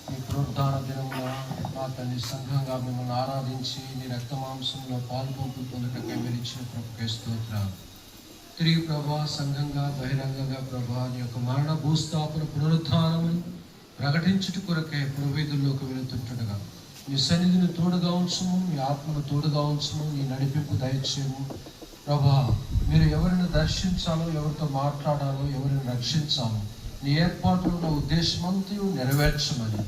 మీ పునరుద్ధాన దినమున నా తండ్రి సంఘంగా మిమ్మల్ని ఆరాధించి నీ రక్తమాంసంలో పాల్పొంపులు పొందుటకై మీరు ఇచ్చిన ప్రభుకే స్తోత్రాలు. తిరిగి ప్రభా సంఘంగా బహిరంగంగా ప్రభా నీ యొక్క మరణ భూస్థాపన పునరుద్ధానమును ప్రకటించుట కొరకే పురవీధుల్లోకి వెళుతుంటుండగా నీ సన్నిధిని తోడుగా ఉంచుము, నీ ఆత్మను తోడుగా ఉంచుము, నీ నడిపింపు దయచేయము ప్రభా. మీరు ఎవరిని దర్శించాలో, ఎవరితో మాట్లాడాలో, ఎవరిని రక్షించాలో నీ ఏర్పాటులో ఉన్న ఉద్దేశమంతా నెరవేర్చమని,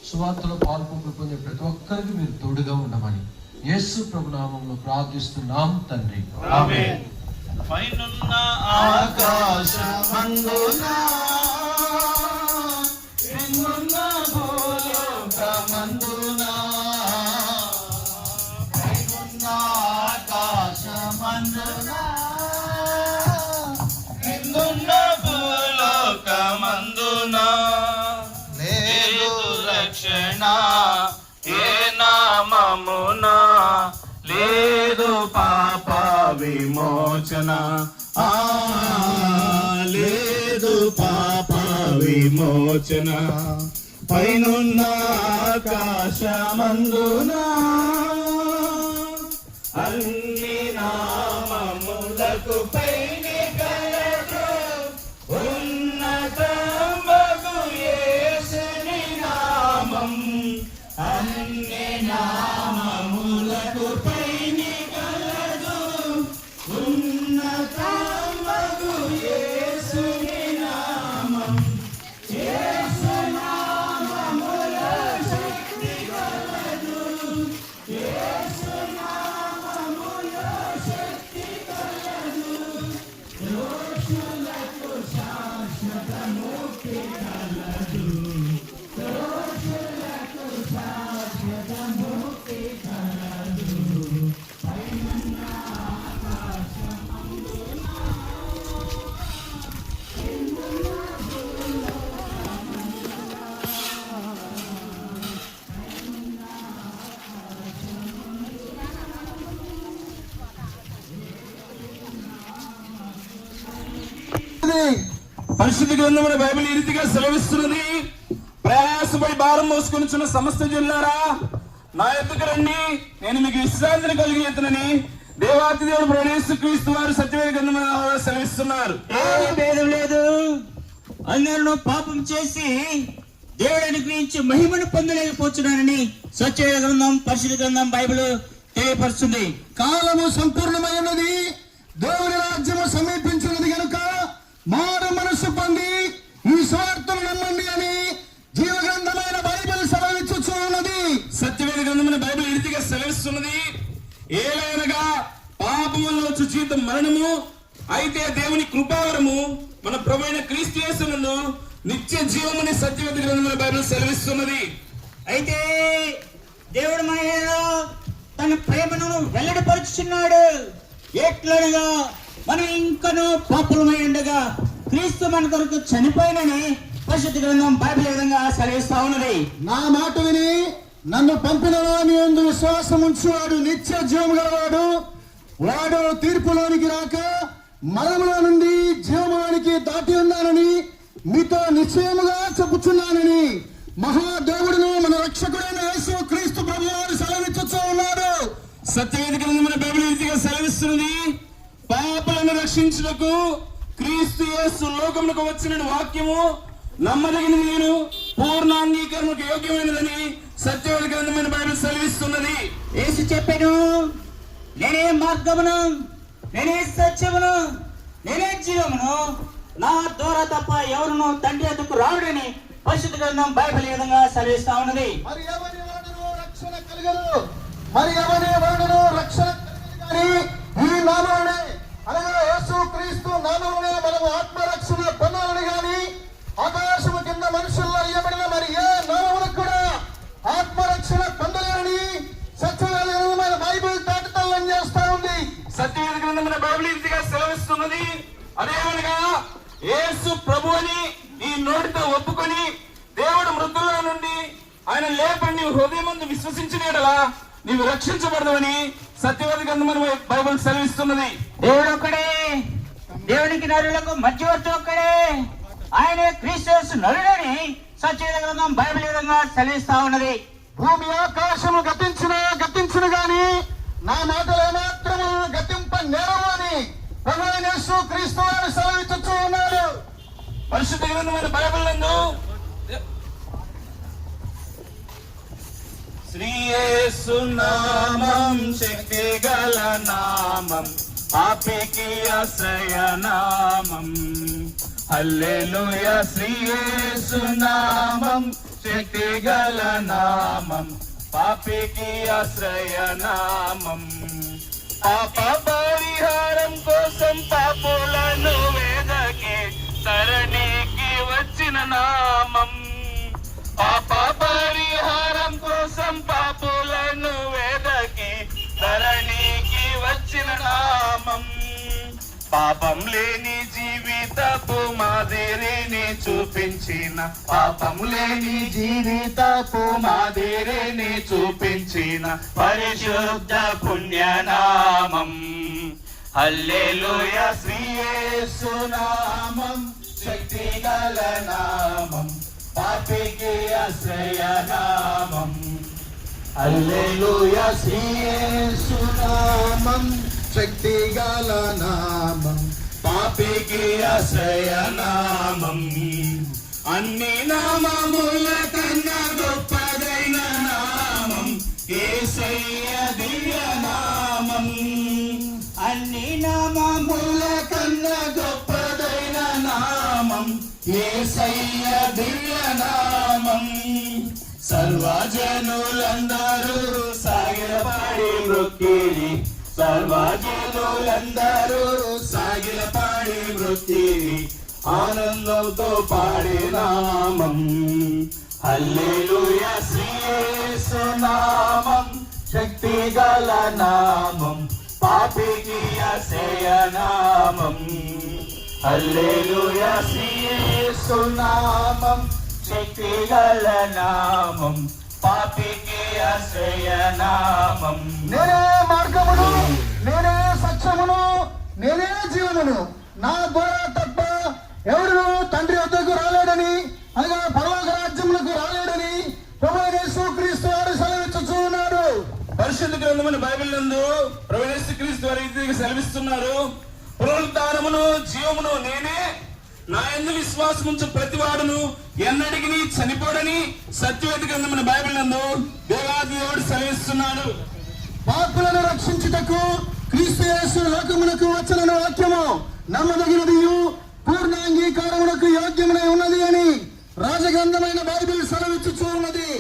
సువార్తలో పాల్పొంపులు పొందే ప్రతి ఒక్కరికి మీరు తోడుగా ఉండమని యేసు ప్రభు నామములో ప్రార్థిస్తున్నాం తండ్రి, ఆమేన్. పైనున్న ఆకాశమందున ఎన్నున్న భూలోకమందున, పైనున్న ఆకాశమందున ఎన్నున్న భూలోకమందున లేదు రక్షణ ఏ నామమున, లేదు పాప విమోచన, లేదు పాప విమోచన. పైనున్న ఆకాశమందున అన్ని నామములకు పైనే కలదు ఉన్నతమగు యేసుని నామం. అన్ని నామములకు పైనే కలదు ఉన్నతమగు యేసుని నామం. యేసు నామములో శక్తి కలదు, యేసు నామములో శక్తి కలదు. దోషులకు శాశ్వత ముక్తి కలదు, దోషులకు శాశ్వత ముక్తి కలదు. పైనున్న ఆకాశమందున ఎన్నున్న పరిశుద్ధ గ్రంథమైన బైబిల్ ఈ రీతిగా సెలవిస్తున్నది. ప్రయాసపై భారం మోసుకొనిచున్న సమస్త జనులారా నా యొద్దకు రండి, నేను మీకు విశ్రాంతిని కలిగినని దేవాతి దేవుడు ప్రభువు యేసుక్రీస్తు వారు సత్యవేద గ్రంథంలో సెలవిస్తున్నారు. ఏ భేదం లేదు. అందరూ పాపం చేసి దేవుడు అనుగ్రహించి మహిమను పొందలేకపోతున్నానని సత్యవేద గ్రంథం పరిశుద్ధ గ్రంథం బైబిల్ తెలియపరుస్తుంది. కాలము సంపూర్ణమైనది, దేవుని రాజ్యము సమీపించినది కనుక మారు మనసు పొంది ఈ స్వార్థను నమ్మండి అని జీవగ్రంథమైన బైబిల్ సెలవిచ్చుచూ ఉన్నది. సత్యవేద గ్రంథమైన బైబిల్ ఈ రీతిగా సెలవిస్తున్నది. ఏలైనగా పాపములో జీతం మరణము, అయితే దేవుని కృపావరము మన ప్రభువైన క్రీస్తు యేసునందు నిత్య జీవమని సత్యవేద గ్రంథమైన బైబిల్ సెలవిస్తున్నది. అయితే దేవుడు మన ఎడల తన ప్రేమను వెల్లడిపరుచుచున్నాడు. ఎట్లనగా మనం ఇంకనూ పాపులమై ఉండగా క్రీస్తు మన కొరకు చనిపోయినని పరిశుద్ధ గ్రంథం బైబిల్ విధంగా సెలవిస్తా ఉన్నది. నా మాట విని నన్ను పంపిన వాని యందు విశ్వాసం ఉంచువాడు నిత్య జీవము గలవాడు, వాడు తీర్పులోనికి రాక మరణములో నుండి జీవములోనికి దాటి ఉన్నానని మీతో నిశ్చయముగా చెప్పుచున్నానని మహాదేవుడును మన రక్షకుడైన యేసు క్రీస్తు ప్రభువారు సెలవిచ్చుచూ ఉన్నాడు. సత్యవేద గ్రంథమైన బైబిల్ ఈ రీతిగా సెలవిస్తున్నది. పాపాలను రక్షించుటకు క్రీస్తు యేసు లోకమునకు వచ్చిన వాక్యము నమ్మదగినది, నేను పూర్ణ అంగీకరణకు యోగ్యమైనదని సత్యవేద గ్రంథమైన బైబిల్ సెలవిస్తున్నది. యేసు చెప్పాను, నేనే మార్గమును, నేనే సత్యమును, నేనే జీవమును, నా ద్వారా తప్ప ఎవరును తండ్రి వద్దకు రావుడని పరిశుద్ధ గ్రంథం బైబిల్ ఈ విధంగా సెలవిస్తా ఉన్నది. మరి ఎవరి వాడును రక్షణ కలుగదు, మరి ఎవరి వాడును రక్షణ కలుగదు కానీ ఈ నామమునే, అనగా యేసు క్రీస్తు నామమునే మనము ఆత్మరక్షణ పొందాలని గాని ఆకాశము కింద మనుషుల్లో ఇవ్వబడిన మరి ఏ నామములకు కూడా ఆత్మరక్షణ పొందలేరని సత్యమైన బైబిల్ తాటతల్లం చేస్తా ఉంది. సత్యవేద గ్రంథమైన బైబిల్ ఈ రీతిగా సెలవిస్తున్నది. అదేమనగా యేసు ప్రభు అని నీ నోటితో ఒప్పుకొని దేవుడు మృతుల్లో నుండి ఆయన లేపని హృదయమందు విశ్వసించిన యెడల నీవు రక్షించబడదని సత్యవేద గ్రంథమైన బైబిల్ సెలవిస్తున్నది. దేవుడు ఒక్కడే, దేవునికి నరులకు మధ్యవర్తి ఒక్కడే, ఆయన క్రీస్తు నరుడని సత్యవేద గ్రంథం బైబిల్ ఈ విధంగా సెలవిస్తా ఉన్నది. భూమి ఆకాశము గతించును గాని నా మాటలు ఏమాత్రము గతింప నేరవు అని ప్రభువైన యేసు క్రీస్తు వారు సెలవిచ్చుచూ ఉన్నాడు. పరిశుద్ధ గ్రంథమైన బైబిల్ నందు శ్రీ యేసు నామం శక్తి గల నామం, పాపికి ఆశ్రయ నామం. హల్లెలూయా శ్రీ యేసు నామం శక్తి గల నామం, పాపికి ఆశ్రయ నామం. పాప పరిహారం కోసం పాపులను వేదకి తరణికి వచ్చిన నామం. పాప పరిహారం కోసం పాపులను వేదకి తరణికి వచ్చిన నామం. పాపం లేని జీవితపు మాదిరిని చూపించిన, పాపం లేని జీవితపు మాదిరిని చూపించిన పరిశుద్ధ పుణ్యనామం. హల్లెలూయా శ్రీ యేసు నామం శక్తి గల నామం, పాపికి ఆశ్రయ నామం. హల్లెలూయా శ్రీ యేసు నామం శక్తి గల నామం, పాపికి ఆశ్రయ నామం. అన్ని నామముల కన్నా గొప్పదైన నామం యేసయ్య దివ్య నామం. అన్ని నామముల కన్నా గొప్పదైన నామం యేసయ్య దివ్య నామం. సర్వజనులందరూ సాగిలపడి మృక్కిరి, సర్వజనులందరూ సాగిలపడి మృక్కిరి, ఆనందంతో పాడే నామం. హల్లెలూయా శ్రీ యేసు నామం శక్తి గల నామం, పాపికి ఆశ్రయ నామం. హల్లెలూయా శ్రీ యేసు నామం శక్తి గల నామం, పాపికి ఆశ్రయ నామం. నేనే మార్గమును, నేనే సత్యమును, నేనే జీవమును, నా ద్వారా తప్ప ఎవరు తండ్రి వద్దకు రాలేడని, అనగా పరలోక రాజ్యములకు రాలేడని ప్రభువైన యేసు క్రీస్తు వారు సెలవిచ్చుచూ ఉన్నాడు. పరిశుద్ధ గ్రంథమైన బైబిల్ నందు ప్రభువైన యేసు క్రీస్తు వారు ఇది సెలవిస్తున్నారు. పునరుద్ధానమును జీవమును నేనే, నా యందు విశ్వాసం ఉంచు ప్రతివాడును ఎన్నటికి చనిపోడని సత్యవేద గ్రంథమైన బైబిల్ నందు దేవాది దేవుడు సెలవిస్తున్నాడు. పాపులను రక్షించుటకు క్రీస్తు యేసు లోకమునకు వచ్చిన వాక్యము నమ్మదగినదియు పూర్ణ అంగీకారమునకు యోగ్యమునై ఉన్నది అని రాజగ్రంథమైన బైబిల్ సెలవిచ్చుచూ ఉన్నది.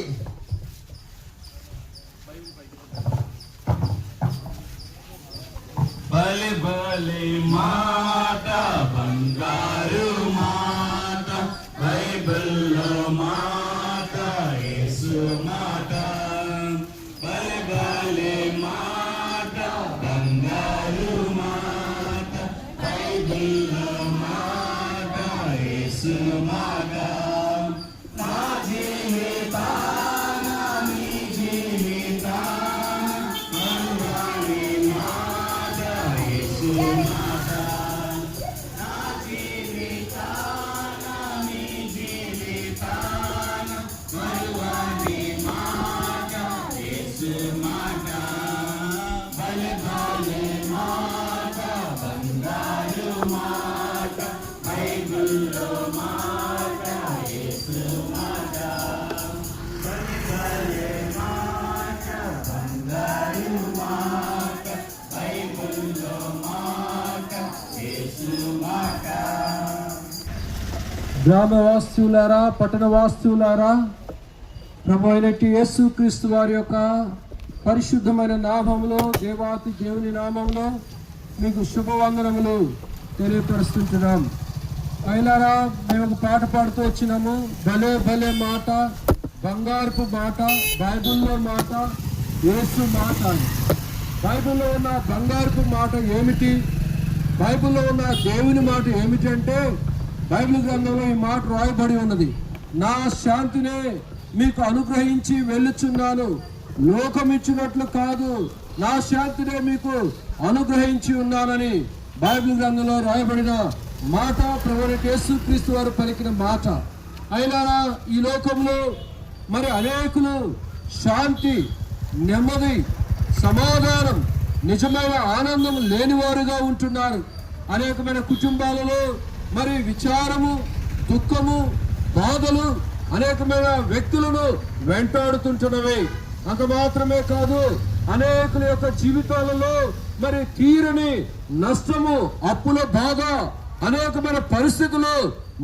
బలి బలి మాట, బంగారు మాట, బైబిల్లో మాట, యేసు మాట. బలి బలి మాట, బంగారు మాట, బైబిల్లో మాట, యేసు మాట. నా జీవితాన నీ జీవితాన మరువని మాట, యేసు మాట. నా జీవితాన నీ జీవితాన మరువని మాట, యేసు మాట. బలి బలి మాట, బంగారు మాట, బైబిల్లో మాట, యేసు మాట. బలి బలి మాట, బంగారు మాట, బైబిల్లో మాట, యేసు మాట. గ్రామ వాస్తువులారా, పట్టణ వాస్తువులారా, ప్రభు అయినట్టు యేసు క్రీస్తు వారి యొక్క పరిశుద్ధమైన నామములో, దేవాతి దేవుని నామంలో మీకు శుభవందనములు తెలియపరుస్తుంటున్నాం. అయినారా, మేము ఒక పాట పాడుతూ వచ్చినాము. భలే భలే మాట, బంగారపు మాట, బైబిల్లో మాట, యేసు మాట అని. బైబిల్లో ఉన్న బంగారపు మాట ఏమిటి, బైబిల్లో ఉన్న దేవుని మాట ఏమిటంటే, బైబిల్ గ్రంథంలో ఈ మాట రాయబడి ఉన్నది. నా శాంతినే మీకు అనుగ్రహించి వెళ్ళుచున్నాను, లోకమిచ్చినట్లు కాదు, నా శాంతినే మీకు అనుగ్రహించి ఉన్నానని బైబిల్ గ్రంథంలో రాయబడిన మాట ప్రభువైన యేసుక్రీస్తు వారు పలికిన మాట. అయినా ఈ లోకంలో మరి అనేకులు శాంతి, నెమ్మది, సమాధానం, నిజమైన ఆనందం లేనివారుగా ఉంటున్నారు. అనేకమైన కుటుంబాలలో మరి విచారము, దుఃఖము, బాధలు అనేకమైన వ్యక్తులను వెంటాడుతుంటున్నవి. అంత మాత్రమే కాదు, అనేకుల యొక్క జీవితాలలో మరి తీరని నష్టము, అప్పుల బాధ, అనేకమైన పరిస్థితులు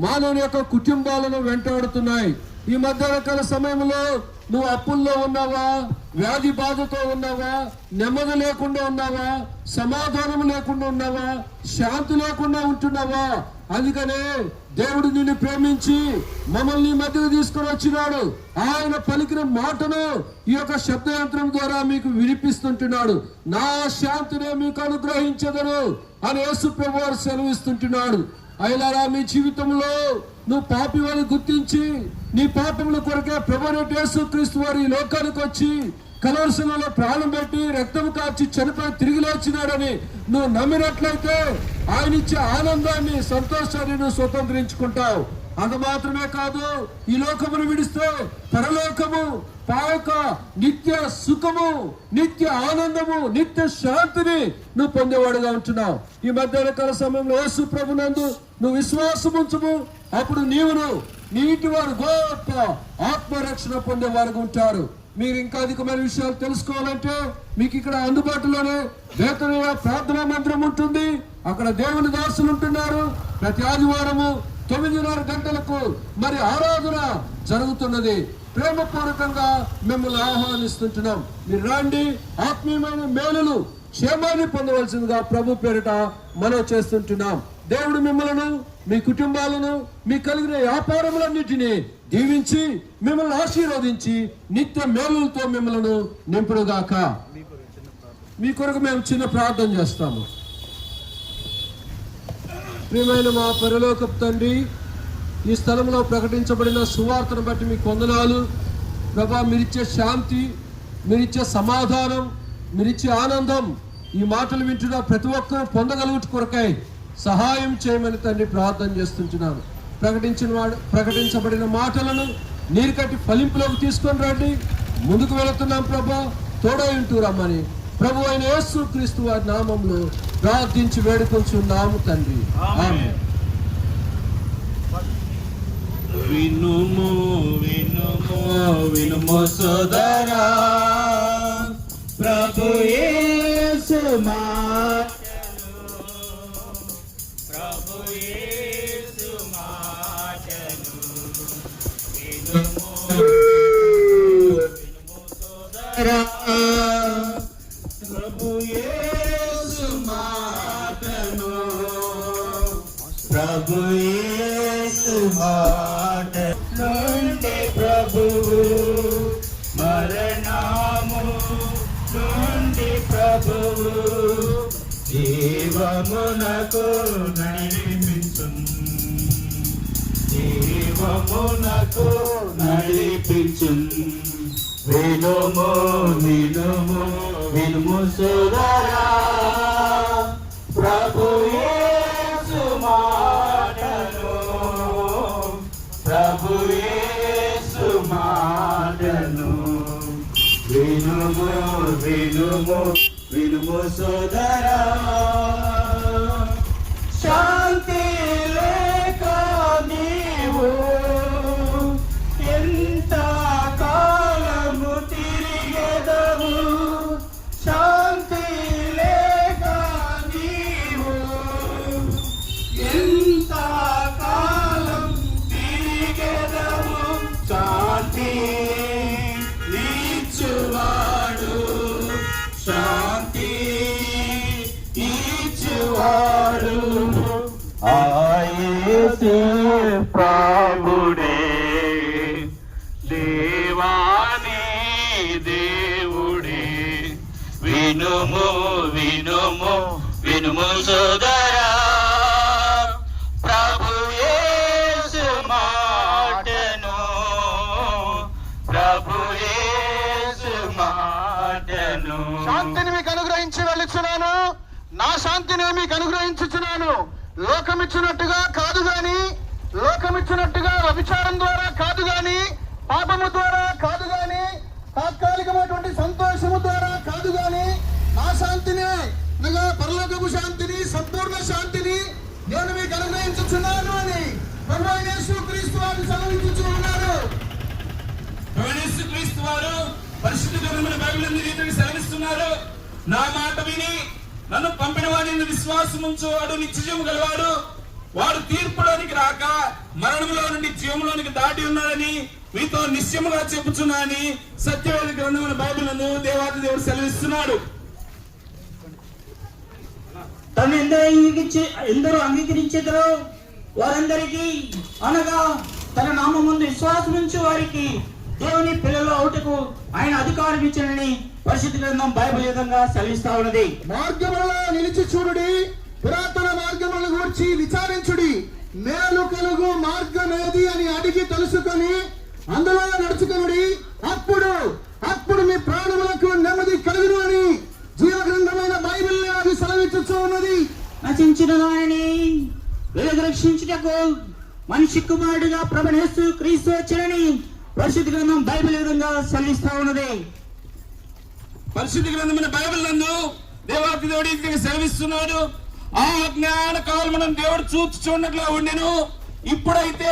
మానవుని యొక్క కుటుంబాలను వెంటాడుతున్నాయి. ఈ మధ్యాహ్నకాల సమయంలో నువ్వు అప్పుల్లో ఉన్నావా, వ్యాధి బాధతో ఉన్నావా, నెమ్మది లేకుండా ఉన్నావా, సమాధానం లేకుండా ఉన్నావా, శాంతి లేకుండా ఉంటున్నావా? అందుకనే దేవుడు నిన్ను ప్రేమించి మమ్మల్ని మధ్యకు తీసుకొని వచ్చినాడు. ఆయన పలికిన మాటను ఈ యొక్క శబ్దయంత్రం ద్వారా మీకు వినిపిస్తుంటున్నాడు. నా శాంతినే మీకు అనుగ్రహించదను అని యేసు ప్రభువు సెలవిస్తుంటున్నాడు. అయినా మీ జీవితంలో నువ్వు పాపివని గుర్తించి నీ పాపముల కొరకే ప్రభువైన యేసుక్రీస్తు వారు ఈ లోకానికి వచ్చి కలవరసలలో ప్రాణం పెట్టి రక్తం కాచి చనిపోయి తిరిగి లేచినాడని నువ్వు నమ్మినట్లయితే ఆయన ఇచ్చే ఆనందాన్ని, సంతోషాన్ని నువ్వు స్వతంత్రించుకుంటావు. అంత మాత్రమే కాదు, ఈ లోకమును విడిస్తే పరలోకము, పాయక నిత్య సుఖము, నిత్య ఆనందము, నిత్య శాంతిని నువ్వు పొందేవాడుగా ఉంటున్నావు. ఈ మధ్యాహ్నకాల సమయంలో యేసు ప్రభునందు నువ్వు విశ్వాసం ఉంచుము, అప్పుడు నీవును నీటి వారు గొప్ప ఆత్మరక్షణ పొందేవారుగా ఉంటారు. మీరు ఇంకా అధికమైన విషయాలు తెలుసుకోవాలంటే మీకు ఇక్కడ అందుబాటులోనే బేతనీయ ప్రార్థనా మందిరం ఉంటుంది. అక్కడ దేవుని దాసులు ఉంటున్నారు. ప్రతి ఆదివారము 9:30 గంటలకు మరి ఆరాధన జరుగుతున్నది. ప్రేమపూర్వకంగా మిమ్మల్ని ఆహ్వానిస్తుంటున్నాం. మీరు రండి, ఆత్మీయమైన మేలులు, క్షేమాన్ని పొందవలసిందిగా ప్రభు పేరిట మనం చేస్తుంటున్నాం. దేవుడు మిమ్మలను, మీ కుటుంబాలను, మీ కలిగిన వ్యాపారములన్నిటినీ దీవించి మిమ్మల్ని ఆశీర్వదించి నిత్య మేలులతో మిమ్మల్ని నింపుడుగాక. మీ కొరకు మేము చిన్న ప్రార్థన చేస్తాము. ప్రియమైన మా పరలోకపు తండ్రి, ఈ స్థలంలో ప్రకటించబడిన సువార్తను బట్టి మీకు వందనాలు ప్రభా. మీరిచ్చే శాంతి, మీరిచ్చే సమాధానం, మీరిచ్చే ఆనందం ఈ మాటలు వింటున్న ప్రతి ఒక్కరూ పొందగలుగుట కొరకై సహాయం చేయమని తండ్రి ప్రార్థన చేస్తుంటున్నాను. ప్రకటించబడిన మాటలను నీరు కట్టి ఫలింపులోకి తీసుకొని రండి. ముందుకు వెళుతున్నాం ప్రభా, తోడై ఉంటూ రమ్మని ప్రభు అయిన యేసుక్రీస్తు వారి నామంలో ప్రార్థించి వేడుకొంచున్నాము తండ్రి, ఆమేన్. వినుము వినుము వినుము సోదరా, ప్రభు యేసు మాటలు, ప్రభు యేసు మాటలు వినుము వినుము సోదరా, ప్రభు యేసు మాటలు, ప్రభు యేసు మాట నుండి ప్రభువు మరణము నుండి ప్రభువు జీవమునకు నడిపించు, జీవమునకు నడిపించు. వినుము వినుము వినుము సోదరా, ప్రభు యేసు మాటలు, ప్రభు యేసు మాటలు వినుము వినుము వినుము సోదరా. శాంతి లేక నీవు ఎంత కాలము తిరిగెదవు, శాంతి లేక నీవు ఎంత కాలం తిరిగెదవు. శాంతి ఇచ్చువాడు, శాంతి ఇచ్చువాడు ఆ యేసు ప్రభుడే, దేవాని దేవుడే. వినుము వినుము వినుము సోదరా, ప్రభు యేసు మాటను, ప్రభు యేసు మాటను. శాంతిని మీకు అనుగ్రహించి వెళ్ళుచున్నాను, నా శాంతిని మీకు అనుగ్రహించుచున్నాను. లోకం ఇచ్చినట్టుగా కాదు గాని లోకమిచ్చినట్టుగా వ్యభిచారం ద్వారా కాదు గాని, పాపము ద్వారా కాదు గాని, తాత్కాలికమైనటువంటి సంతోషము ద్వారా కాదు గాని, నా శాంతిని అనగా పరలోకపు శాంతిని, సంపూర్ణ శాంతిని నేను మీకు అనుగ్రహించుచున్నాను అని ప్రభువైన యేసుక్రీస్తు వారు సెలవిచ్చుచూ ఉన్నారు. యేసుక్రీస్తు వారు పరిశుద్ధ గ్రంథమైన బైబిల్ రీతికి సెలవిస్తున్నారు. నా మాట విని నన్ను పంపిన వాడిని విశ్వాసం ఉంచువాడు నిత్యజీవము గలవాడు, వాడు తీర్పులోనికి రాక మరణంలో నుండి జీవంలోనికి దాటి ఉన్నాడని మీతో నిశ్చయముగా చెప్పుచున్నానని సత్యవేద గ్రంథమైన బైబిల్ నందు దేవాది దేవుడు సెలవిస్తున్నాడు. తను ఎందరూ అంగీకరించెదరో వారందరికీ అనగా తన నామముందు విశ్వాసం ఉంచు వారికి దేవుని పిల్లలు అవుటకు ఆయన అధికారం ఇచ్చినని పరిశుద్ధ గ్రంథం బైబిల్ విధంగా సెలవిస్తా ఉన్నది. మార్గములలో నిలిచి చూడుడి, పురాతన మార్గములను గూర్చి విచారించుడి, మేలు కలుగు మార్గం ఏది అని అడిగి తెలుసుకొని అందులో నడుచుకొనుడి, అప్పుడు మీ ప్రాణములకు నెమ్మది కలుగును అని జీవ గ్రంథమైన బైబిల్ అది సెలవిచ్చుచూ ఉన్నది. నశించిన వారిని వెలుగు రక్షించుటకు మనిషి కుమారుడిగా ప్రభువైన యేసుక్రీస్తు వచ్చెనని పరిశుద్ధ గ్రంథం బైబిల్ విధంగా సెలవిస్తా ఉన్నది. పరిశుద్ధ గ్రంథమైన బైబిల్ నందు దేవాది దేవుడు ఇదిగా సెలవిస్తున్నాడు. ఆ జ్ఞాన కాలమున దేవుడు చూచుచున్నట్లుగా ఉండెను, ఇప్పుడైతే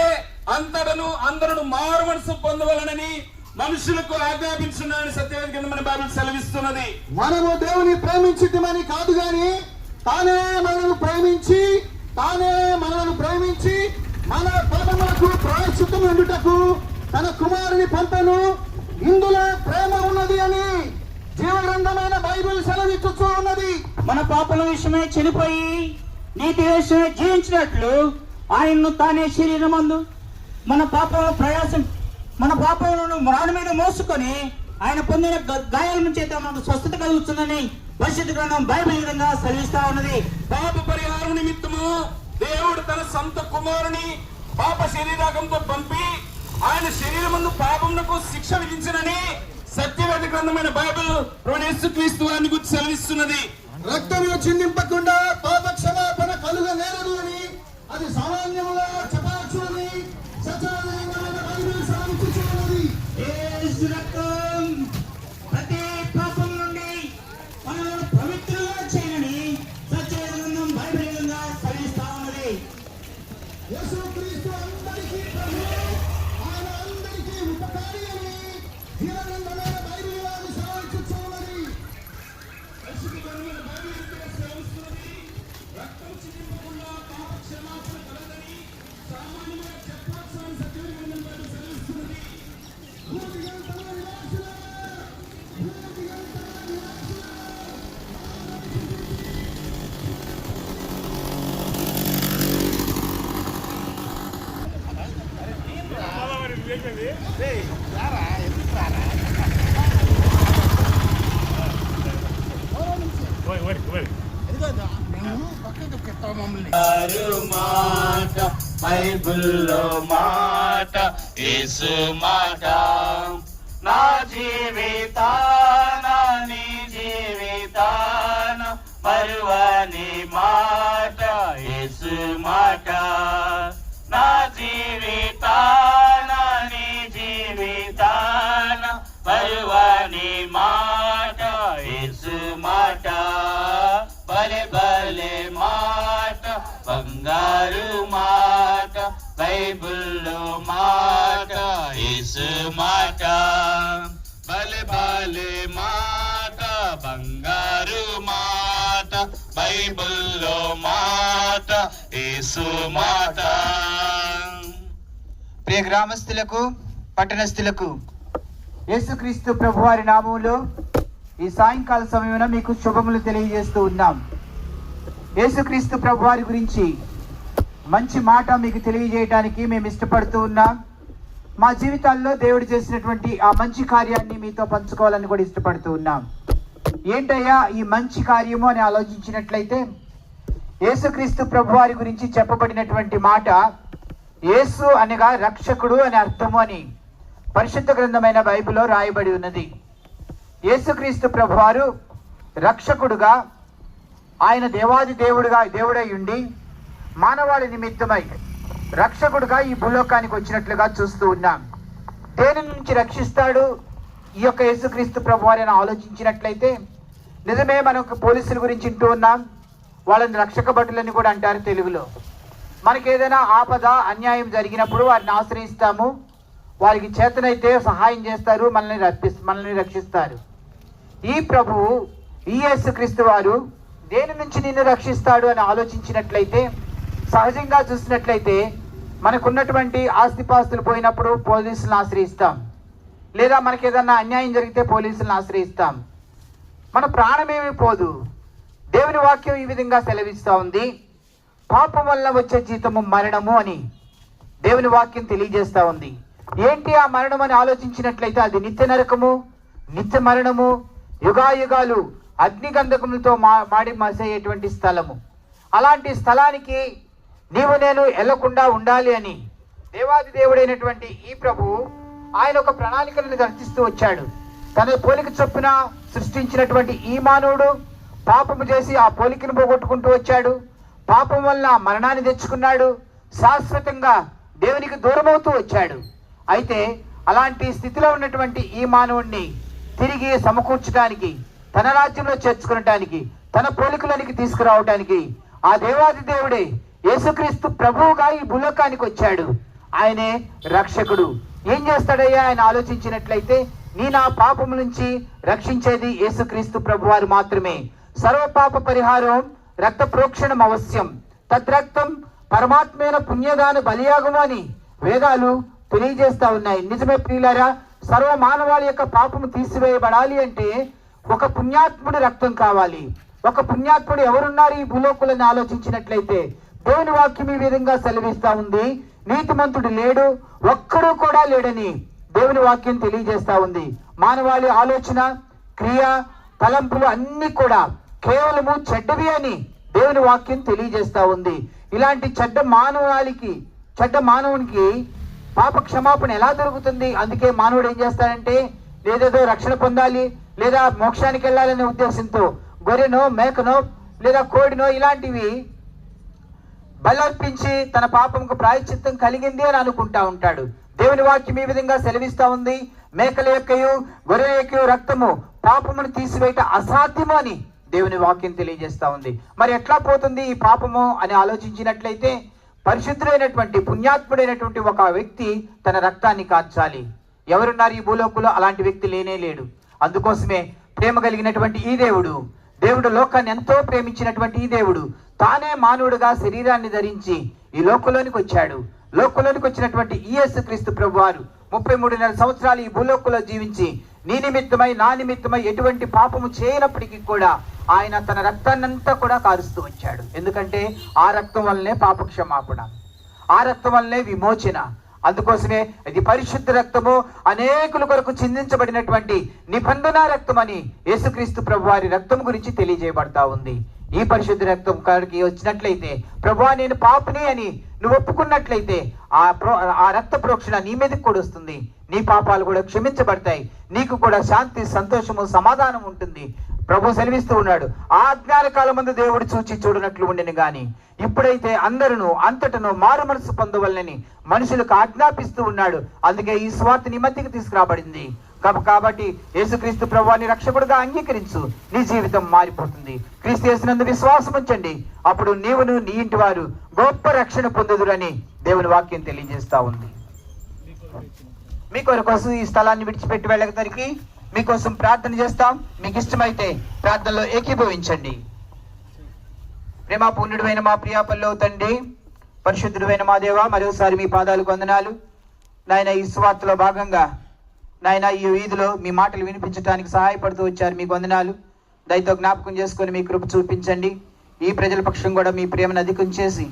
అందరూ మారు మనసు పొందవలనని మనుషులకు ఆజ్ఞాపించున్నాడని సత్యవేద గ్రంథమైన బైబిల్ సెలవిస్తున్నది. మనము దేవుని ప్రేమించితమని కాదు గాని, తానే మనల్ని ప్రేమించి మన పాపములకు ప్రాయశ్చిత్తం ఉండుటకు తన కుమారుని పంపెను. ఇందులో ప్రేమ ఉన్నది అని జీవగ్రంథమైన బైబిల్ సెలవిచ్చుచూ ఉన్నది. మన పాపల విషయమై చనిపోయి నీతి విషయమై జీవించినట్లు ఆయన్ను తానే శరీరమందు మన పాపములను రాణి మీద మోసుకొని ఆయన పొందిన గాయాల చేత మనకు స్వస్థత కలుగుతుందని పరిశుద్ధ గ్రంథం బైబిల్ విధంగా సెలవిస్తా ఉన్నది. పాప పరిహారం నిమిత్తము దేవుడు తన సొంత కుమారుని పాప శరీరాకంతో పంపి ఆయన శరీరమందు పాపమునకు శిక్ష విధించనని సత్యవేద గ్రంథమైన బైబిల్ ప్రభువైన యేసుక్రీస్తు వారిని గురించి సెలవిస్తున్నది. రక్తము చిందింపకుండా పాప క్షమాపణ కలుగనేరదు అని అది సామాన్యముగా చెప్పవచ్చునని సత్యవేద బైబిల్ సెలవిచ్చుచూ ఉన్నది. యేసు రక్తం ప్రతి పాపం నుండి మనల్ని పవిత్రంగా చేయనని సత్యవేద గ్రంథం బైబిల్ విధంగా సెలవిస్తా ఉన్నది. యేసుక్రీస్తు అందరికీ ప్రభు, ఆయన అందరికీ ఉపకారి అని జీవగ్రంథమైన బైబిల్ వారు సెలవిచ్చుచూ ఉన్నది. పరిశుద్ధ గ్రంథమైన బైబిల్ ఇదిగా సెలవిస్తున్నది. రక్తం చిందింపకుండా పాప క్షమాపణ కలదని సామాన్యంగా చెప్పవచ్చని సత్యవేద గ్రంథం బైబిల్ సెలవిస్తున్నది. మాట బైబిల్లో మాట యేసు మాట నా జీవితాన నీ జీవితాన మరువని మాట యేసు మాట నా జీవితాన నీ జీవితాన మరువని మాట యేసు మాట భలే భలే మాట బంగారు మాట బైబిల్లో మాట యేసు మాట భలే భలే మాట బంగారు మాట బైబిల్లో మాట యేసు మాట. ప్రియ గ్రామస్తులకు పట్టణస్థులకు యేసుక్రీస్తు ప్రభువారి నామములో ఈ సాయంకాల సమయంలో మీకు శుభములు తెలియజేస్తూ ఉన్నాం. యేసుక్రీస్తు ప్రభువారి గురించి మంచి మాట మీకు తెలియజేయడానికి మేము ఇష్టపడుతూ ఉన్నాం. మా జీవితాల్లో దేవుడు చేసినటువంటి ఆ మంచి కార్యాన్ని మీతో పంచుకోవాలని కూడా ఇష్టపడుతూ ఉన్నాం. ఏంటయ్యా ఈ మంచి కార్యము అని ఆలోచించినట్లయితే యేసుక్రీస్తు ప్రభువారి గురించి చెప్పబడినటువంటి మాట యేసు అనగా రక్షకుడు అని అర్థము అని పరిశుద్ధ గ్రంథమైన బైబిల్లో రాయబడి ఉన్నది. యేసుక్రీస్తు ప్రభువారు రక్షకుడుగా ఆయన దేవాది దేవుడై ఉండి మానవాళి నిమిత్తమై రక్షకుడుగా ఈ భూలోకానికి వచ్చినట్లుగా చూస్తూ ఉన్నాం. దేని నుంచి రక్షిస్తాడు ఈ యొక్క యేసుక్రీస్తు ప్రభువారు అని ఆలోచించినట్లయితే, నిజమే మనకు పోలీసుల గురించి వింటూ ఉన్నాం. వాళ్ళని రక్షక భటులని కూడా అంటారు తెలుగులో. మనకి ఏదైనా ఆపద అన్యాయం జరిగినప్పుడు వారిని ఆశ్రయిస్తాము, వారికి చేతనైతే సహాయం చేస్తారు, మనల్ని రక్షిస్తారు. ఈ ప్రభువు, ఈ యేసుక్రీస్తు వారు దేని నుంచి నిన్ను రక్షిస్తాడు అని ఆలోచించినట్లయితే, సహజంగా చూసినట్లయితే మనకున్నటువంటి ఆస్తిపాస్తులు పోయినప్పుడు పోలీసులను ఆశ్రయిస్తాం, లేదా మనకి ఏదన్నా అన్యాయం జరిగితే పోలీసులను ఆశ్రయిస్తాం. మన ప్రాణమేమీ పోదు. దేవుని వాక్యం ఈ విధంగా సెలవిస్తూ ఉంది, పాపం వల్ల వచ్చే జీతము మరణము అని దేవుని వాక్యం తెలియజేస్తూ ఉంది. ఏంటి ఆ మరణం అని ఆలోచించినట్లయితే అది నిత్య నరకము, నిత్య మరణము, యుగాయుగాలు అగ్నిగంధకములతో మాడి మసేటువంటి స్థలము. అలాంటి స్థలానికి నీవు నేను వెళ్లకుండా ఉండాలి అని దేవాది దేవుడైనటువంటి ఈ ప్రభువు ఆయన ఒక ప్రణాళికలను రచిస్తూ వచ్చాడు. తన పోలిక చొప్పున సృష్టించినటువంటి ఈ మానవుడు పాపము చేసి ఆ పోలికను పోగొట్టుకుంటూ వచ్చాడు. పాపం వల్ల మరణాన్ని తెచ్చుకున్నాడు. శాశ్వతంగా దేవునికి దూరమవుతూ వచ్చాడు. అయితే అలాంటి స్థితిలో ఉన్నటువంటి ఈ మానవుణ్ణి తిరిగి సమకూర్చడానికి, తన రాజ్యంలో చేర్చుకునటానికి, తన పోలికలోనికి తీసుకురావటానికి ఆ దేవాది దేవుడే యేసుక్రీస్తు ప్రభువుగా ఈ భూలోకానికి వచ్చాడు. ఆయనే రక్షకుడు. ఏం చేస్తాడయ్యా ఆయన ఆలోచించినట్లయితే, నా పాపము నుంచి రక్షించేది యేసుక్రీస్తు ప్రభువారు మాత్రమే. సర్వపాప పరిహారం రక్త ప్రోక్షణం అవశ్యం, తద్రక్తం పరమాత్మైన పుణ్యదాన బలియాగము అని వేదాలు తెలియజేస్తా ఉన్నాయి. నిజమే ప్రియులారా, సర్వ మానవాళి యొక్క పాపము తీసివేయబడాలి అంటే ఒక పుణ్యాత్ముడి రక్తం కావాలి. ఒక పుణ్యాత్ముడు ఎవరున్నారు ఈ భూలోకులను ఆలోచించినట్లయితే దేవుని వాక్యం ఈ విధంగా సెలవిస్తా ఉంది, నీతిమంతుడు లేడు, ఒక్కడూ కూడా లేడని దేవుని వాక్యం తెలియజేస్తా ఉంది. మానవాళి ఆలోచన, క్రియ, తలంపులు అన్ని కూడా కేవలము చెడ్డవి అని దేవుని వాక్యం తెలియజేస్తా ఉంది. ఇలాంటి చెడ్డ మానవునికి పాప క్షమాపణ ఎలా దొరుకుతుంది? అందుకే మానవుడు ఏం చేస్తాడంటే, లేదేదో రక్షణ పొందాలి లేదా మోక్షానికి వెళ్ళాలనే ఉద్దేశంతో గొర్రెనో మేకనో లేదా కోడినో ఇలాంటివి బలర్పించి తన పాపంకు ప్రాయశ్చిత్తం కలిగింది అని అనుకుంటా ఉంటాడు. దేవుని వాక్యం ఈ విధంగా సెలవిస్తా ఉంది, మేకల యొక్కయు గొర్రెల యొక్కయు రక్తము పాపమును తీసివేయట అసాధ్యము అని దేవుని వాక్యం తెలియజేస్తా ఉంది. మరి ఎట్లా పోతుంది ఈ పాపము అని ఆలోచించినట్లయితే, పరిశుద్ధుడైనటువంటి పుణ్యాత్ముడైనటువంటి ఒక వ్యక్తి తన రక్తాన్ని కార్చాలి. ఎవరున్నారు ఈ భూలోకంలో? అలాంటి వ్యక్తి లేనే లేడు. అందుకోసమే ప్రేమ కలిగినటువంటి ఈ దేవుడు లోకాన్ని ఎంతో ప్రేమించినటువంటి ఈ దేవుడు తానే మానవుడిగా శరీరాన్ని ధరించి ఈ లోకంలోనికి వచ్చాడు. లోకంలోనికి వచ్చినటువంటి ఈ యేసుక్రీస్తు ప్రభువారు 33.5 సంవత్సరాలు ఈ భూలోకంలో జీవించి నీ నిమిత్తమై నా నిమిత్తమై ఎటువంటి పాపము చేయనప్పటికీ కూడా ఆయన తన రక్తాన్నంతా కూడా కారుస్తూ వచ్చాడు. ఎందుకంటే ఆ రక్తం వల్లనే పాప క్షమాపణ, ఆ రక్తం వల్లనే విమోచన. అందుకోసమే ఇది పరిశుద్ధ రక్తము, అనేకుల కొరకు చిందించబడినటువంటి నిబంధన రక్తం అని యేసుక్రీస్తు ప్రభువారి రక్తం గురించి తెలియజేయబడతా ఉంది. ఈ పరిశుద్ధ రక్తం కాడికి వచ్చినట్లయితే, ప్రభువా నేను పాపిని అని నువ్వు ఒప్పుకున్నట్లయితే ఆ రక్త ప్రోక్షణ నీ మీదకి కూడా వస్తుంది. నీ పాపాలు కూడా క్షమించబడతాయి. నీకు కూడా శాంతి, సంతోషము, సమాధానం ఉంటుంది. ప్రభు సెలవిస్తూ ఉన్నాడు, ఆ అజ్ఞాన కాలమందు దేవుడు చూచి చూడనట్లు ఉండెను గాని ఇప్పుడైతే అందరూ అంతటను మారు మనసు పొందవలనని మనుషులకు ఆజ్ఞాపిస్తూ ఉన్నాడు. అందుకే ఈ స్వార్థ నీ మధ్యకి తీసుకురాబడింది. కాబట్టి యేసుక్రీస్తు ప్రభువాన్ని రక్షకుడుగా అంగీకరించు, నీ జీవితం మారిపోతుంది. క్రీస్తు యేసునందు విశ్వాసం ఉంచండి, అప్పుడు నీవును నీ ఇంటి వారు గొప్ప రక్షణ పొందుదురని దేవుని వాక్యం తెలియజేస్తా ఉంది. మీ కొరకు ఈ స్థలాన్ని విడిచిపెట్టి వెళ్ళగలిగి మీకోసం ప్రార్థన చేస్తాం. మీకు ఇష్టమైతే ప్రార్థనలో ఏకీభవించండి. ప్రేమ పూర్ణుడైన మా ప్రియాపల్లో తండ్రి, పరిశుద్ధుడైన మా దేవ, మరోసారి మీ పాదాలకు వందనాలు నాయన. ఈ సువార్తలో భాగంగా నాయన ఈ వీధిలో మీ మాటలు వినిపించడానికి సహాయపడుతూ వచ్చారు. మీకు వందనాలు. దయతో జ్ఞాపకం చేసుకొని మీ కృప చూపించండి. ఈ ప్రజల పక్షం కూడా మీ ప్రేమను అధికం చేసి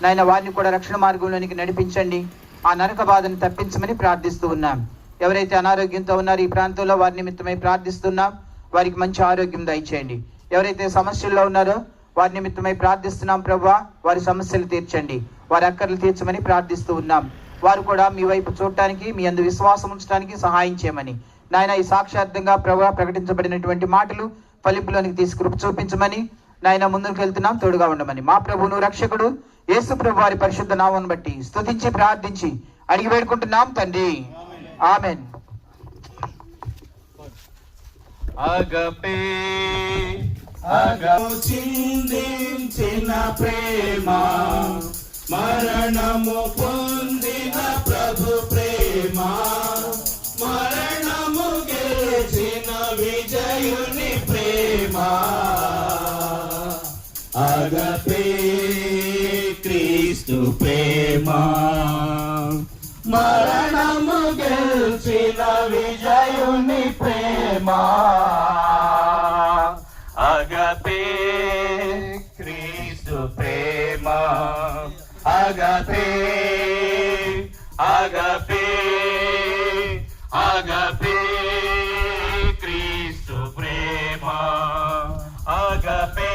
నాయన వారిని కూడా రక్షణ మార్గంలోనికి నడిపించండి. ఆ నరక బాధను తప్పించమని ప్రార్థిస్తూ ఉన్నాం. ఎవరైతే అనారోగ్యంతో ఉన్నారో ఈ ప్రాంతంలో వారి నిమిత్తమై ప్రార్థిస్తున్నాం. వారికి మంచి ఆరోగ్యం దయచేయండి. ఎవరైతే సమస్యల్లో ఉన్నారో వారి నిమిత్తమై ప్రార్థిస్తున్నాం. ప్రభువా వారి సమస్యలు తీర్చండి, వారి అక్కర్లు తీర్చమని ప్రార్థిస్తూ ఉన్నాం. వారు కూడా మీ వైపు చూడటానికి, మీ అందు విశ్వాసం ఉంచడానికి సహాయం చేయమని నాయన ఈ సాక్షార్థంగా ప్రభువా ప్రకటించబడినటువంటి మాటలు ఫలింపులోనికి తీసుకుని చూపించమని నాయన ముందుకు వెళ్తున్నాం. తోడుగా ఉండమని మా ప్రభువును రక్షకుడు యేసు ప్రభు వారి పరిశుద్ధ నామమును బట్టి స్తుతించి ప్రార్థించి అడిగి వేడుకుంటున్నాం తండ్రి. ఆమెన్. అగపే చిందించిన ప్రేమ, మరణము పొందిన ప్రభు ప్రేమ, మరణము గెలిచిన విజయుని ప్రేమ. అగపే క్రీస్తు ప్రేమ, మరణము గెలిచిన విజయుని ప్రేమ. అగపే క్రీస్తు ప్రేమ, అగపే అగపే అగపే క్రీస్తు ప్రేమ, అగపే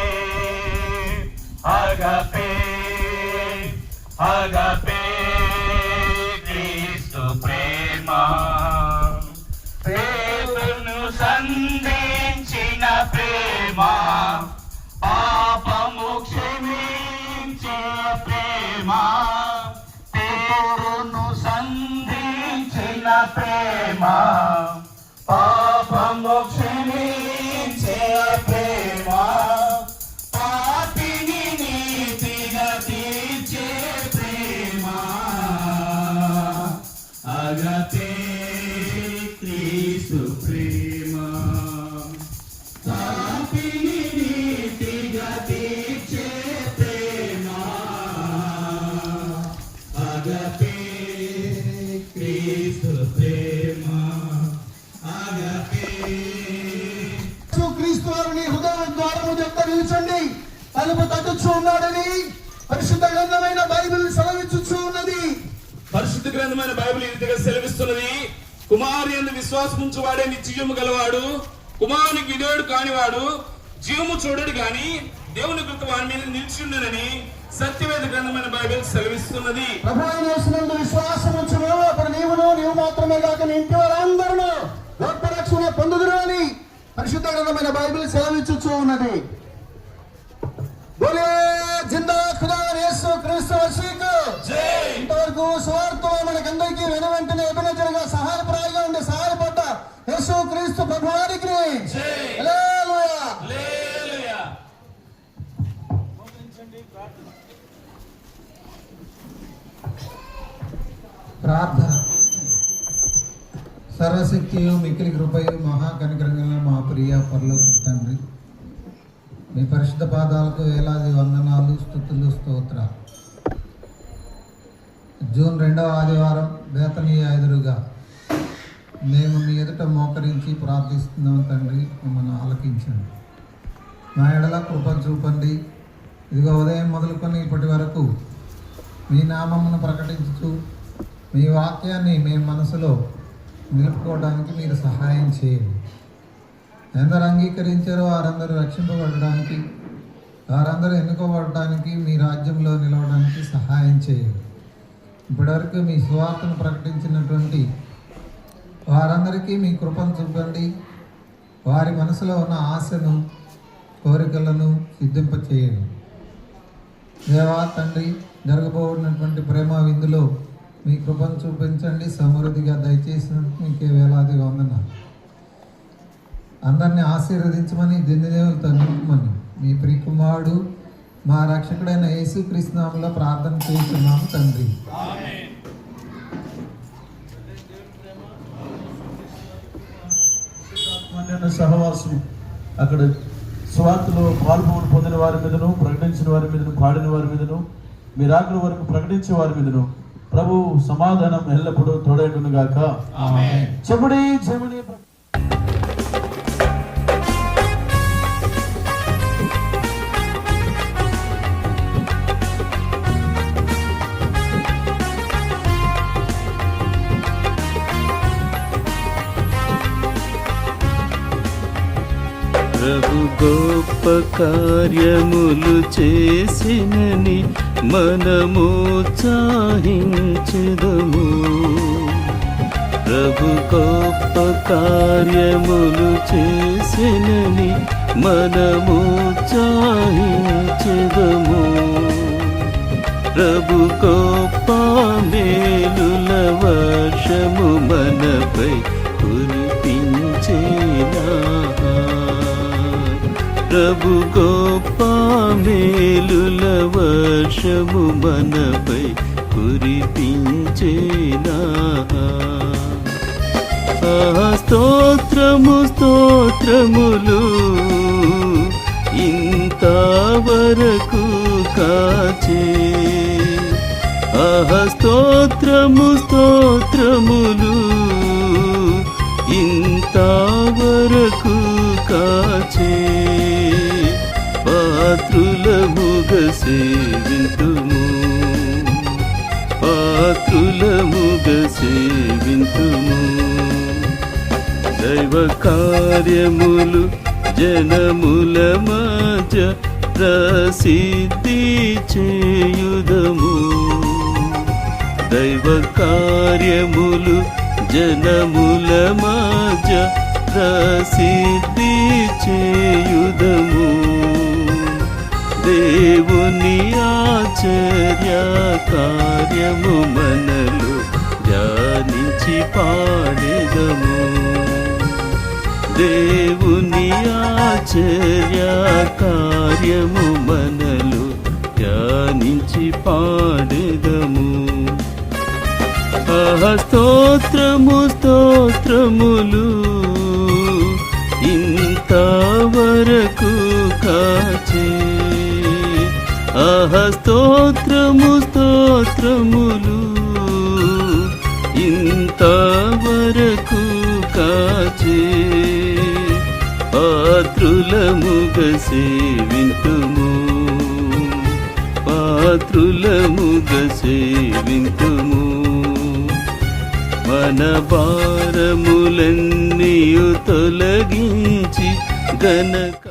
అగపే అగపే క్రీస్తు ప్రేమ. పేతురును సంధించిన ప్రేమ, పాపము క్షమించే ప్రేమ. పేతురును సంధించిన ప్రేమ, పాపము క్షమించే ప్రేమ. పాపిని నీతిగా తీర్చే ప్రేమ. అగపే క్రీస్తు ప్రేమ, పాపిని నీతిగా తీర్చే ప్రేమ. అగపే క్రీస్తు ప్రేమ, అగపే. క్రీస్తు వారిని హృదయ ద్వారము చెప్త నిల్చండి, తలుపు తట్టుచూ ఉన్నాడని పరిశుద్ధ గ్రంథమైన బైబిల్ సెలవిచ్చుచూ ఉన్నది. పరిశుద్ధ గ్రంథమైన బైబిల్ ఈ రీతిగా సెలవిస్తున్నది. కుమారు యందు విశ్వాసం ఉంచువాడే నిత్యజీవము గలవాడు, కుమారునికి విధేయుడు కానివాడు జీవము చూడడు గాని దేవుని కృప వారి మీద నిలిచి ఉండనని సత్యవేద గ్రంథమైన బైబిల్ సెలవిస్తున్నది. ప్రభు అయిన యేసునందు విశ్వాసం ఉంచును, అప్పుడు నీవు మాత్రమే కాక నీ ఇంటి వారందరూ గొప్ప రక్షణ పొందుదురు అని పరిశుద్ధ గ్రంథమైన బైబిల్ సెలవిచ్చుచూ ఉన్నది. బోలే జిందా ఖుదా యేసు క్రీస్తు మసీహ్ జై. ఇంతవరకు సువార్తలో మనకందరికీ వెనువెంటనే ఎబినేజర్గా సహాయప్రాయంగా ఉండి సహాయపడ్డ యేసు క్రీస్తు ప్రభువానికి జై. హల్లెలూయా. హల్లెలూయా. ప్రార్థన. సర్వశక్తియు మిక్కిలి కృపయు మహాకనికరంగా మా ప్రియ పరలోకపు తండ్రి, మీ పరిశుద్ధ పాదాలకు వేలాది వందనాలు, స్తుతులు, స్తోత్రాలు. జూన్ 2వ ఆదివారం బేతనీయ ఎదురుగా మేము మీ ఎదుట మోకరించి ప్రార్థిస్తున్నాం తండ్రి, మమ్మల్ని ఆలకించండి, మా ఎడల కృప చూపండి. ఇదిగో ఉదయం మొదలుకొని ఇప్పటి వరకు మీ నామమును ప్రకటించుతూ మీ వాక్యాన్ని మేము మనసులో నిలుపుకోవడానికి మీరు సహాయం చేయండి. ఎందరు అంగీకరించారో వారందరూ రక్షింపబడడానికి, వారందరూ ఎన్నుకోబడడానికి, మీ రాజ్యంలో నిలవడానికి సహాయం చేయండి. ఇప్పటివరకు మీ సువార్తను ప్రకటించినటువంటి వారందరికీ మీ కృపను చూపండి. వారి మనసులో ఉన్న ఆశను, కోరికలను సిద్ధింపచేయండి. దేవా తండ్రి, జరగబోతున్నటువంటి ప్రేమ విందులో మీ కృపను చూపించండి, సమృద్ధిగా దయచేసినందుకు మీకే వేలాది వందనాలు. అందరినీ ఆశీర్వదించమని, దిందుదేవులతో నింపమని మీ ప్రియకుమారుడు మా రక్షకుడైన యేసుక్రీస్తు నామములో ప్రార్థన చేస్తున్నాము తండ్రి. సహవాసం అక్కడ స్వార్థలో పాల్గొని పొందిన వారి మీదను, ప్రకటించిన వారి మీదను, పాడిన వారి మీదను, మీ రాకడ వరకు ప్రకటించే వారి మీదను ప్రభు సమాధానం ఎల్లప్పుడూ తోడేడును గాక. చెబుడి చెబుడి. ప్రభు గొప్ప కార్యములు చేసినని మనము చాహించెదము. ప్రభు గొప్ప కార్యములు చేసినని మనము చాహించెదము. ప్రభు గొప్ప మేలుల వర్షము మనపై కురిపించేనా. ప్రభు గొప్ప మేలుల వర్షము మనపై కురిపించేనా. స్తోత్రము స్తోత్రములు ఇంతవరకు కాచే. స్తోత్రము స్తోత్రములు ఇంతవరకు కాచే. పాత్రులముగా సేవింతుము, పాత్రులముగా సేవింతుము. దైవ కార్యములు జనముల మధ్య ప్రసిద్ధి చేయుదము. దైవ కార్యములు జనముల మధ్య ప్రసిద్ధి చేయుదము. దేవుని ఆశ్చర్య కార్యము మనలో ధ్యానించి పాడెదము. దేవుని ఆశ్చర్య కార్యము మనలో ధ్యానించి పాడెదము. స్తోత్రము స్తోత్రములు ఇంతవరకు కాచే. స్తోత్రము స్తోత్రములు ఇంతవరకు కాచే. పాత్రులముగా సేవింతుము, పాత్రులముగా సేవింతుము. మన భారములన్నీయు తొలగించి గనక